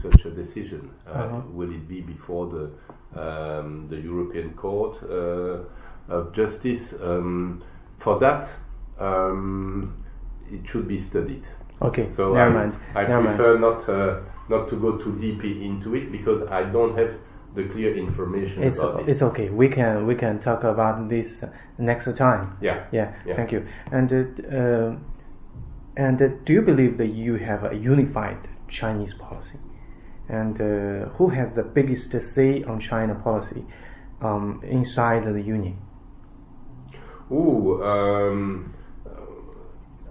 such a decision? Will it be before the European Court of Justice? For that, it should be studied. Okay, so never mind. I prefer not to go too deep into it because I don't have the clear information about it. It's okay. We can talk about this next time. Yeah. Thank you. And do you believe that you have a unified Chinese policy? And who has the biggest say on China policy inside the Union?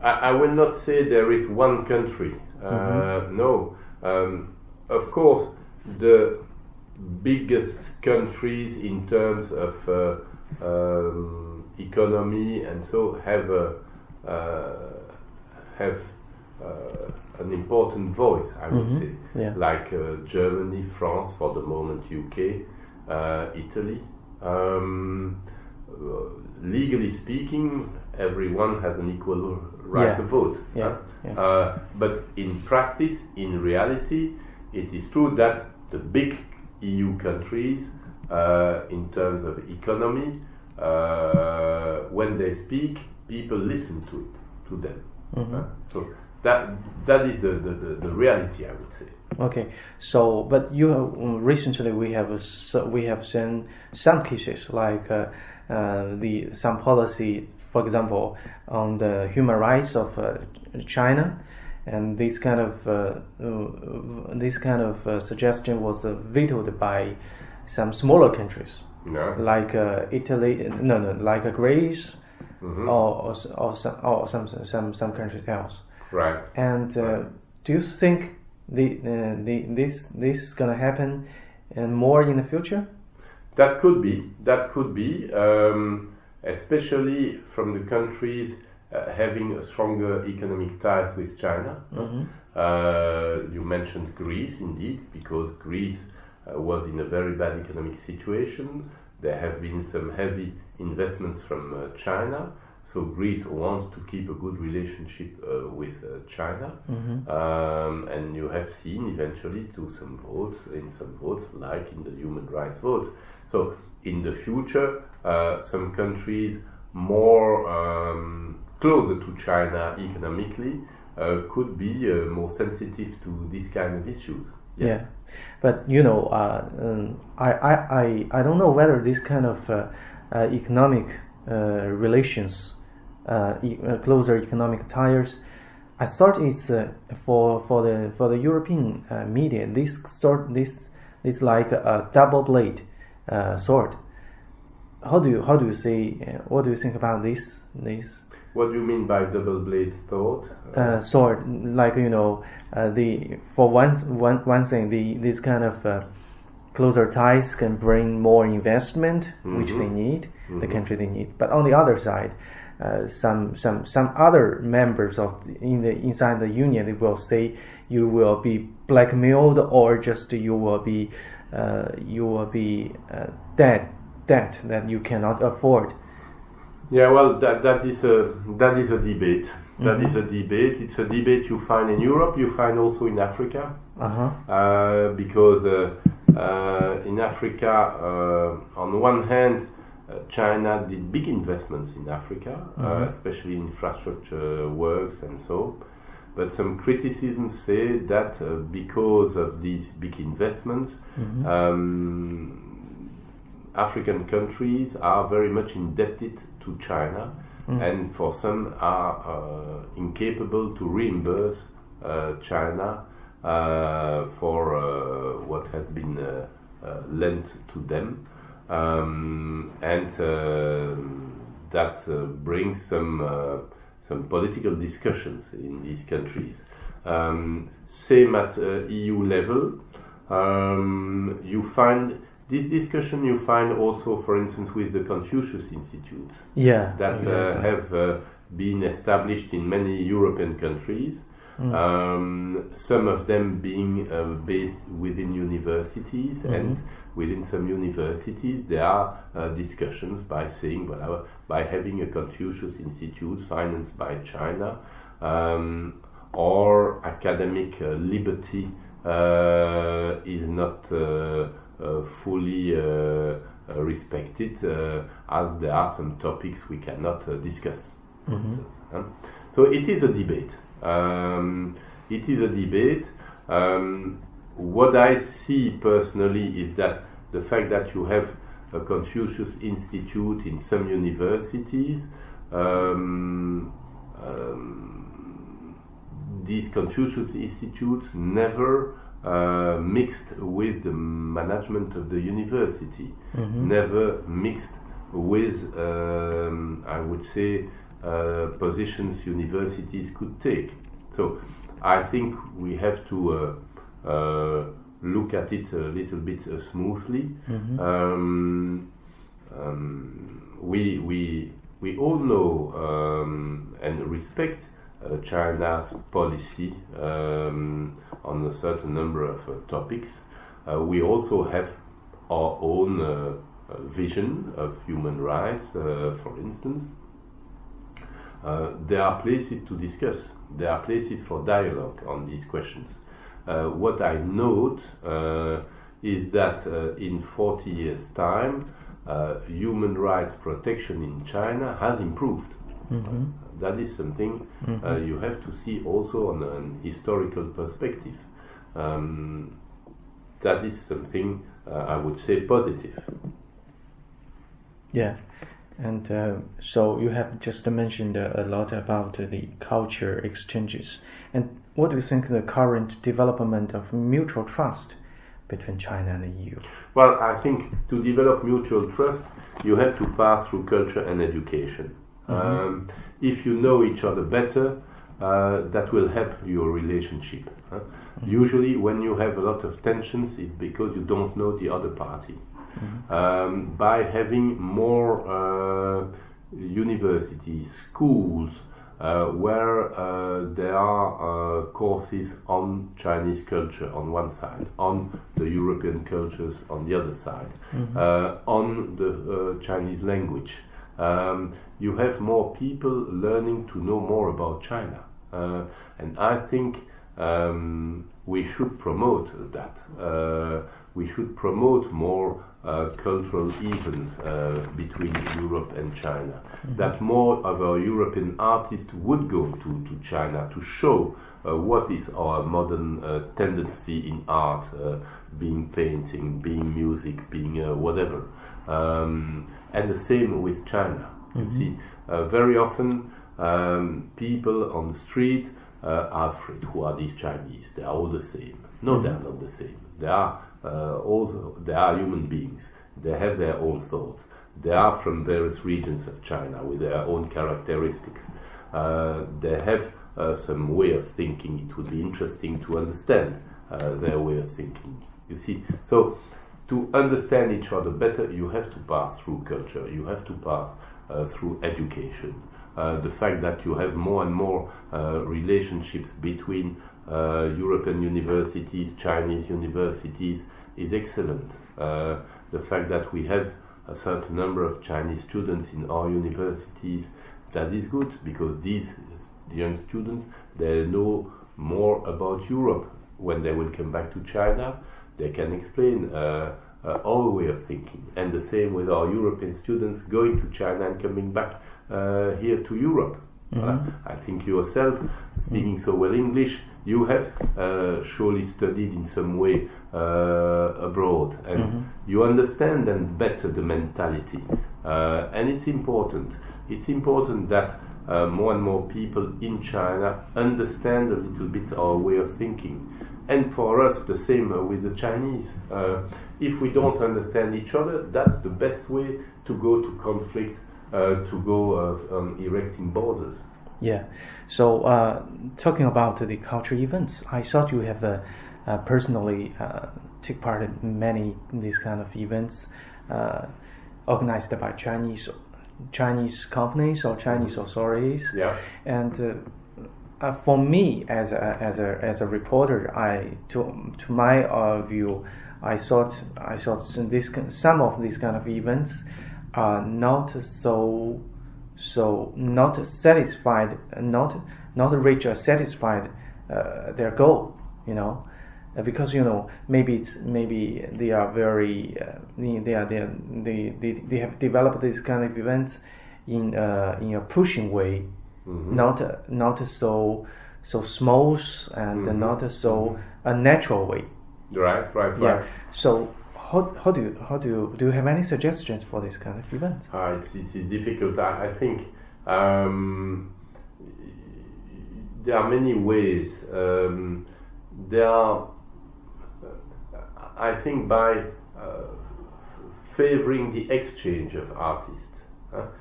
I will not say there is one country. No. Of course, the biggest countries in terms of economy and so have an important voice, I would say, like Germany, France, for the moment UK, Italy. Legally speaking, everyone has an equal right to vote. But in practice, in reality, it is true that the big EU countries, in terms of economy, when they speak, people listen to them. So that is the reality, I would say. Okay, so but you have, recently we have seen some cases like some policy, for example, on the human rights of China, and this kind of suggestion was vetoed by some smaller countries, like Italy, like Greece, or some countries else. Right. And do you think this gonna happen and more in the future? That could be, especially from the countries having a stronger economic ties with China. You mentioned Greece, indeed, because Greece was in a very bad economic situation. There have been some heavy investments from China, so Greece wants to keep a good relationship with China, and you have seen eventually in some votes, like in the human rights vote. So in the future, some countries more closer to China economically could be more sensitive to these kind of issues. Yes. Yeah, but I don't know whether this kind of economic relations, closer economic ties. I thought it's for the European media. This like a double blade sword. How do you say? What do you think about this? What do you mean by double blade sword? Sword, like for one thing, this kind of closer ties can bring more investment, which they need, the country they need. But on the other side, some other members inside the union, they will say you will be blackmailed, or just you will be debt that you cannot afford. Yeah, well, that is a debate. That is a debate. It's a debate you find in Europe. You find also in Africa, because in Africa, on one hand, China did big investments in Africa, especially infrastructure works and so. But some criticisms say that because of these big investments, African countries are very much indebted to China, and for some are incapable to reimburse China for what has been lent to them, and that brings some political discussions in these countries. Same at EU level. You find this discussion you find also, for instance, with the Confucius Institutes that have been established in many European countries, some of them being based within universities, and within some universities there are discussions by saying, well, by having a Confucius Institute financed by China, or academic liberty is not fully respected, as there are some topics we cannot discuss. So it is a debate. It is a debate. What I see personally is that the fact that you have a Confucius Institute in some universities, these Confucius Institutes never mixed with the management of the university, never mixed with, I would say, positions universities could take. So I think we have to look at it a little bit smoothly. We all know and respect China's policy on a certain number of topics. We also have our own vision of human rights, for instance. There are places to discuss. There are places for dialogue on these questions. What I note is that in 40 years' time, human rights protection in China has improved. That is something you have to see also on an historical perspective. That is something I would say positive. Yeah, and so you have just mentioned a lot about the culture exchanges. And what do you think the current development of mutual trust between China and the EU? Well, I think to develop mutual trust, you have to pass through culture and education. If you know each other better, that will help your relationship. Usually when you have a lot of tensions, it's because you don't know the other party. By having more universities, schools, where there are courses on Chinese culture on one side, on the European cultures on the other side, on the Chinese language, you have more people learning to know more about China. And I think we should promote that. We should promote more cultural events between Europe and China. That more of our European artists would go to China to show what is our modern tendency in art, being painting, being music, being whatever. And the same with China. You see, very often people on the street are afraid. Who are these Chinese? They are all the same. No, they are not the same. They are human beings. They have their own thoughts. They are from various regions of China with their own characteristics. They have some way of thinking. It would be interesting to understand their way of thinking. You see, so to understand each other better, you have to pass through culture. You have to pass through education. The fact that you have more and more relationships between European universities, Chinese universities is excellent. The fact that we have a certain number of Chinese students in our universities, that is good, because these young students, they know more about Europe. When they will come back to China, they can explain our way of thinking. And the same with our European students going to China and coming back here to Europe. I think yourself, speaking so well English, you have surely studied in some way abroad, and you understand then better the mentality. And it's important. It's important that more and more people in China understand a little bit our way of thinking. And for us, the same with the Chinese. If we don't understand each other, that's the best way to go to conflict, to go on erecting borders. Yeah. So talking about the cultural events, I thought you have personally take part in many these kind of events organized by Chinese companies or Chinese authorities. Yeah. And for me, as a reporter, to my view, I thought some of these kind of events are not not satisfied, not reach or satisfied their goal, because maybe they are very they have developed this kind of events in a pushing way, not so smooth and not so a natural way. Right. Yeah. So how do you have any suggestions for this kind of events? It's difficult. I think there are many ways. There are, I think, by favoring the exchange of artists,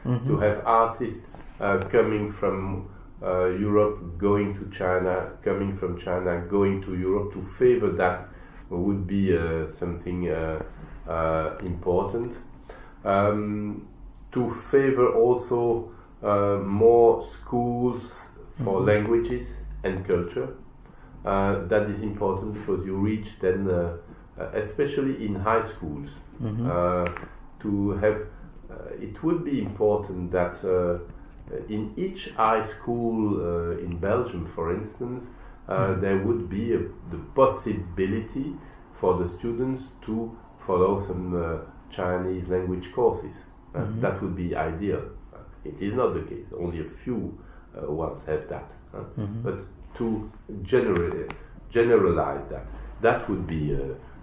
to have artists coming from Europe going to China, coming from China going to Europe, to favor that would be something important. To favor also more schools for languages and culture. That is important because you reach then, especially in high schools, to have. It would be important that in each high school in Belgium, for instance, there would be the possibility for the students to follow some Chinese language courses. That would be ideal. It is not the case. Only a few ones have that. But to generalize that would be,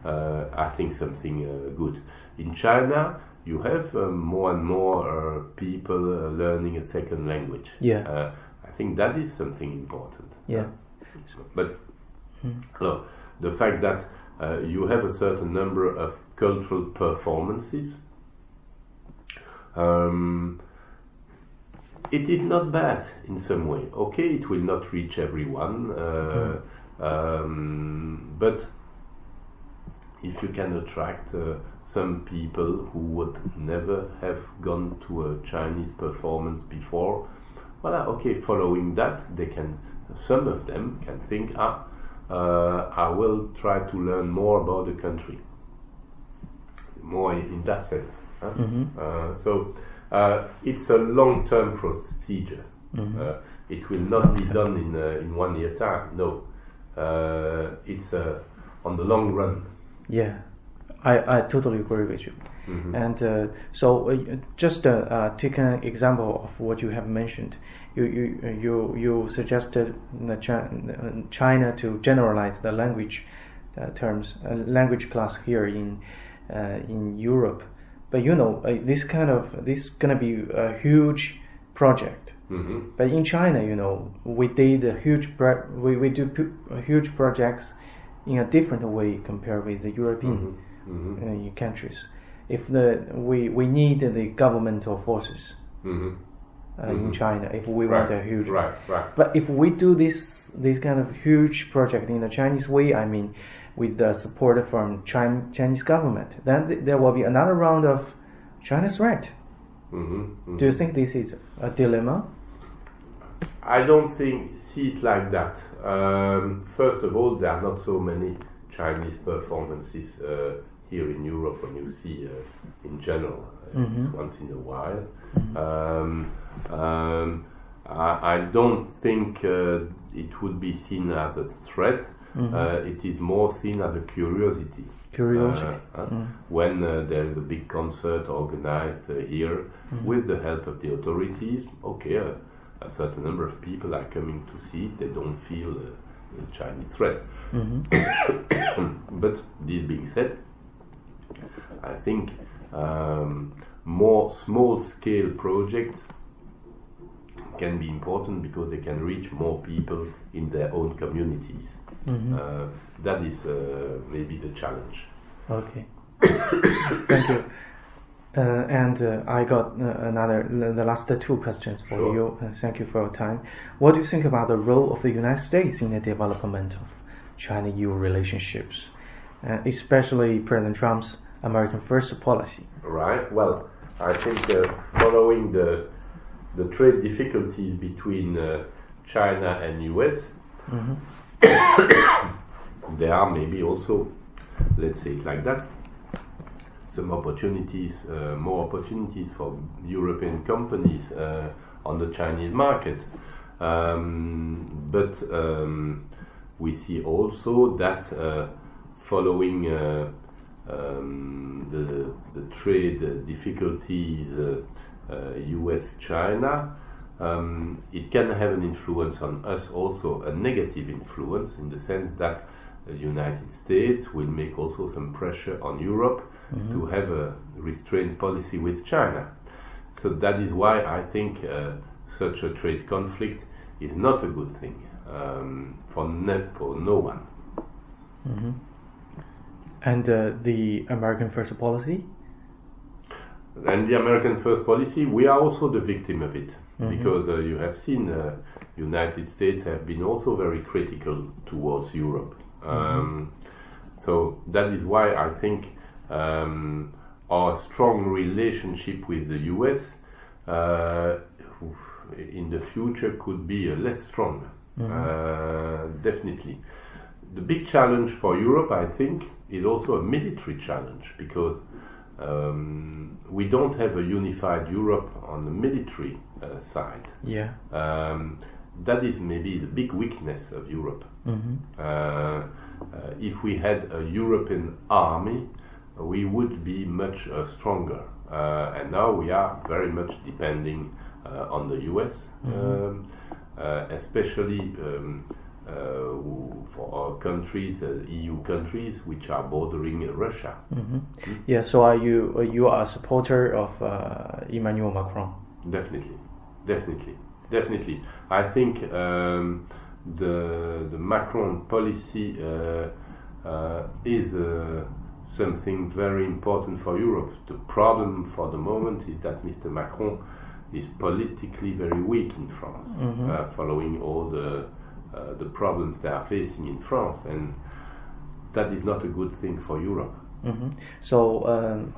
I think, something good. In China, you have more and more people learning a second language. Yeah. I think that is something important. Yeah. But no, the fact that you have a certain number of cultural performances, it is not bad in some way. Okay, it will not reach everyone, but if you can attract some people who would never have gone to a Chinese performance before, well, okay, following that, some of them can think, I will try to learn more about the country, more in that sense. So it's a long-term procedure. It will not be done in 1 year time. No, it's on the long run. Yeah, I totally agree with you. And so just take an example of what you have mentioned. You suggested China to generalize the language terms, language class here in Europe. But this gonna be a huge project. But in China, we did we do huge projects in a different way compared with the European countries. If we need the governmental forces in China, if we want a huge, but if we do this kind of huge project in the Chinese way, I mean, with the support from Chinese government, then there will be another round of China's threat. Do you think this is a dilemma? I don't see it like that. First of all, there are not so many Chinese performances here in Europe. When you see in general, it's once in a while. I don't think it would be seen as a threat. It is more seen as a curiosity. When there is a big concert organized here with the help of the authorities, okay, a certain number of people are coming to see it. They don't feel a Chinese threat. But this being said, I think more small-scale projects can be important because they can reach more people in their own communities. That is maybe the challenge. Okay. Thank you. And I got the last two questions for you. Thank you for your time. What do you think about the role of the United States in the development of China-EU relationships, especially President Trump's American First policy? Right. Well, I think following the trade difficulties between China and US, there are maybe also, let's say it like that, some opportunities, more opportunities for European companies on the Chinese market. But we see also that following the trade difficulties, US-China, it can have an influence on us also, a negative influence, in the sense that the United States will make also some pressure on Europe to have a restrained policy with China. So that is why I think such a trade conflict is not a good thing for no one. Mm-hmm. And the American First policy? And the American First policy, we are also the victim of it. Because you have seen United States have been also very critical towards Europe. So that is why I think our strong relationship with the US in the future could be less strong. Definitely. The big challenge for Europe, I think, is also a military challenge, because we don't have a unified Europe on the military side. Yeah. That is maybe the big weakness of Europe. If we had a European army, we would be much stronger. And now we are very much depending on the US, especially for our countries, EU countries, which are bordering Russia. Yeah. So are you are a supporter of Emmanuel Macron? Definitely. I think the Macron policy is something very important for Europe. The problem for the moment is that Mr. Macron is politically very weak in France, following all the problems they are facing in France, and that is not a good thing for Europe. So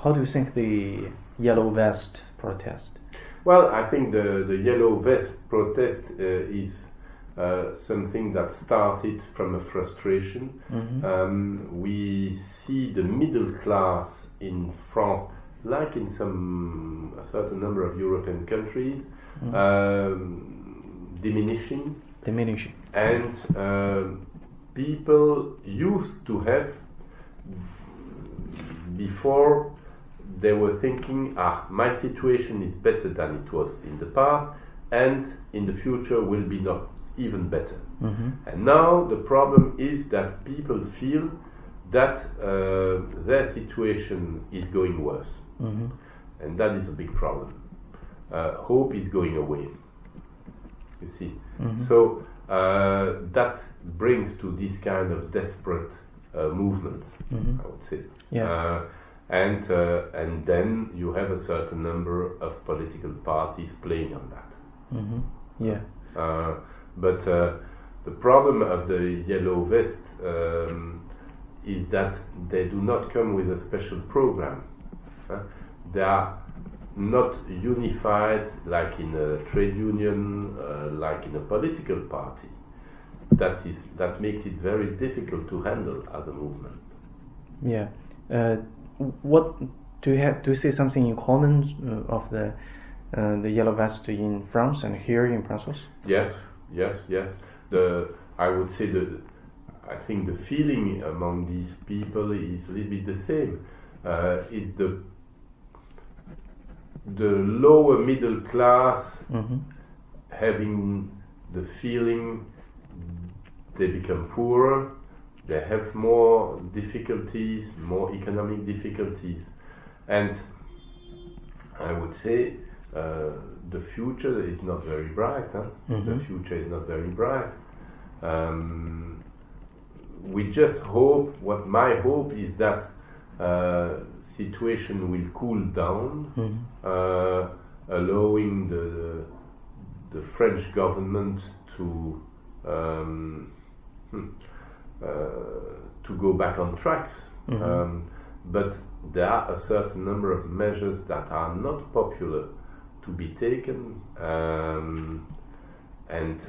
how do you think the Yellow Vest protest? Well, I think the Yellow Vest protest is something that started from a frustration. We see the middle class in France, like in a certain number of European countries, diminishing. And people used to have, before, they were thinking, my situation is better than it was in the past, and in the future will be not even better. And now the problem is that people feel that their situation is going worse. And that is a big problem. Hope is going away, you see. So that brings to this kind of desperate movements, I would say. Yeah. And then you have a certain number of political parties playing on that. Yeah. But the problem of the Yellow Vest is that they do not come with a special program. They are not unified like in a trade union, like in a political party. That makes it very difficult to handle as a movement. Yeah. What do you see something in common of the Yellow Vest in France and here in Brussels? Yes. I would say I think the feeling among these people is a little bit the same. It's the lower middle class having the feeling they become poorer, they have more difficulties, more economic difficulties, and I would say the future is not very bright. The future is not very bright. We just hope, my hope is that situation will cool down, allowing the French government to go back on tracks. But there are a certain number of measures that are not popular to be taken, and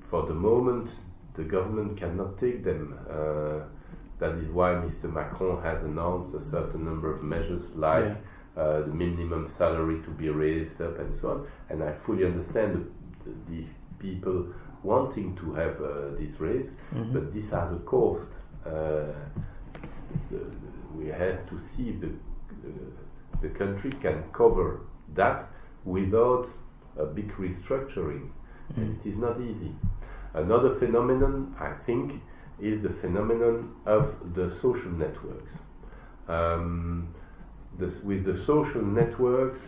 for the moment the government cannot take them. That is why Mr. Macron has announced a certain number of measures, like the minimum salary to be raised up and so on. And I fully understand these people wanting to have this race, but this has a cost. We have to see if the country can cover that without a big restructuring, and it is not easy. Another phenomenon, I think, is the phenomenon of the social networks. With the social networks,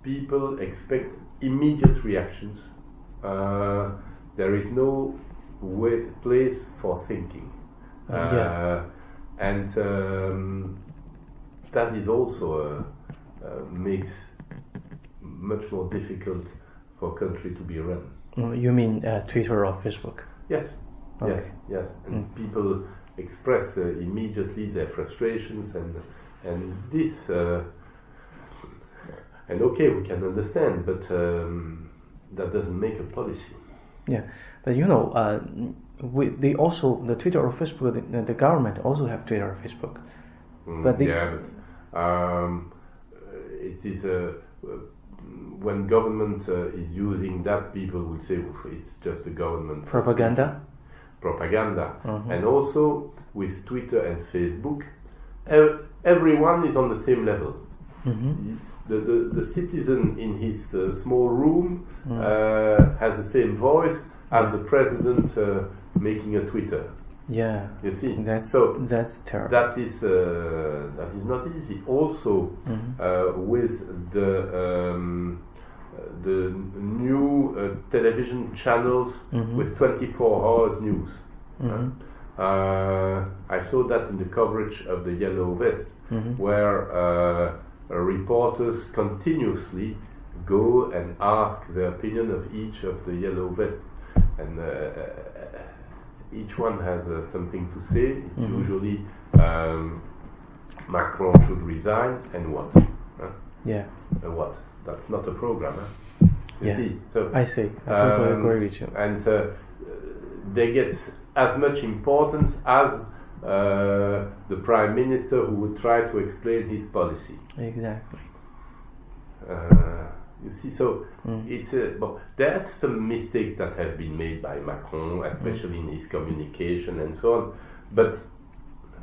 people expect immediate reactions. There is no place for thinking. And that is also makes much more difficult for a country to be run. You mean Twitter or Facebook? Yes, okay. yes. And people express immediately their frustrations and this. And okay, we can understand, but that doesn't make a policy. Yeah, but you know, they also, the Twitter or Facebook, the government also have Twitter or Facebook. But it is when government is using that, people will say it's just the government propaganda. And also with Twitter and Facebook, everyone is on the same level. The citizen in his small room has the same voice as the president making a Twitter. Yeah, you see, that's terrible. That is not easy. Also, with the new television channels with 24 hours news. I saw that in the coverage of the Yellow Vest, where reporters continuously go and ask the opinion of each of the Yellow Vest, and each one has something to say. It's usually Macron should resign, and what? What? That's not a program. You see? So I see. I totally agree with you. And they get as much importance as the Prime Minister who would try to explain his policy. Exactly. You see, so it's there are some mistakes that have been made by Macron, especially in his communication and so on. But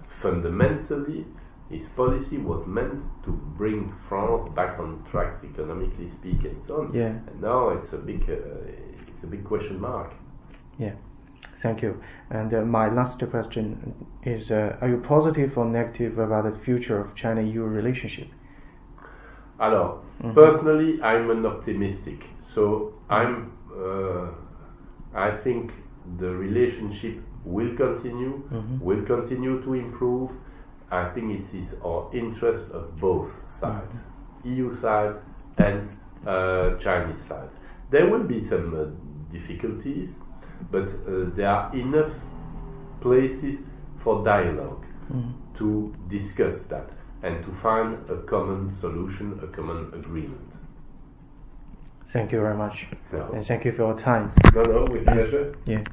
fundamentally, his policy was meant to bring France back on track, economically speaking, and so on. Yeah. And now it's a big question mark. Yeah. Thank you. And my last question is: are you positive or negative about the future of China-EU relationship? Alors, personally, I'm an optimistic. So I think the relationship will continue to improve. I think it is our interest of both sides, EU side and Chinese side. There will be some difficulties, but there are enough places for dialogue to discuss that and to find a common solution, a common agreement. Thank you very much. No. And thank you for your time. No, with pleasure. Yeah.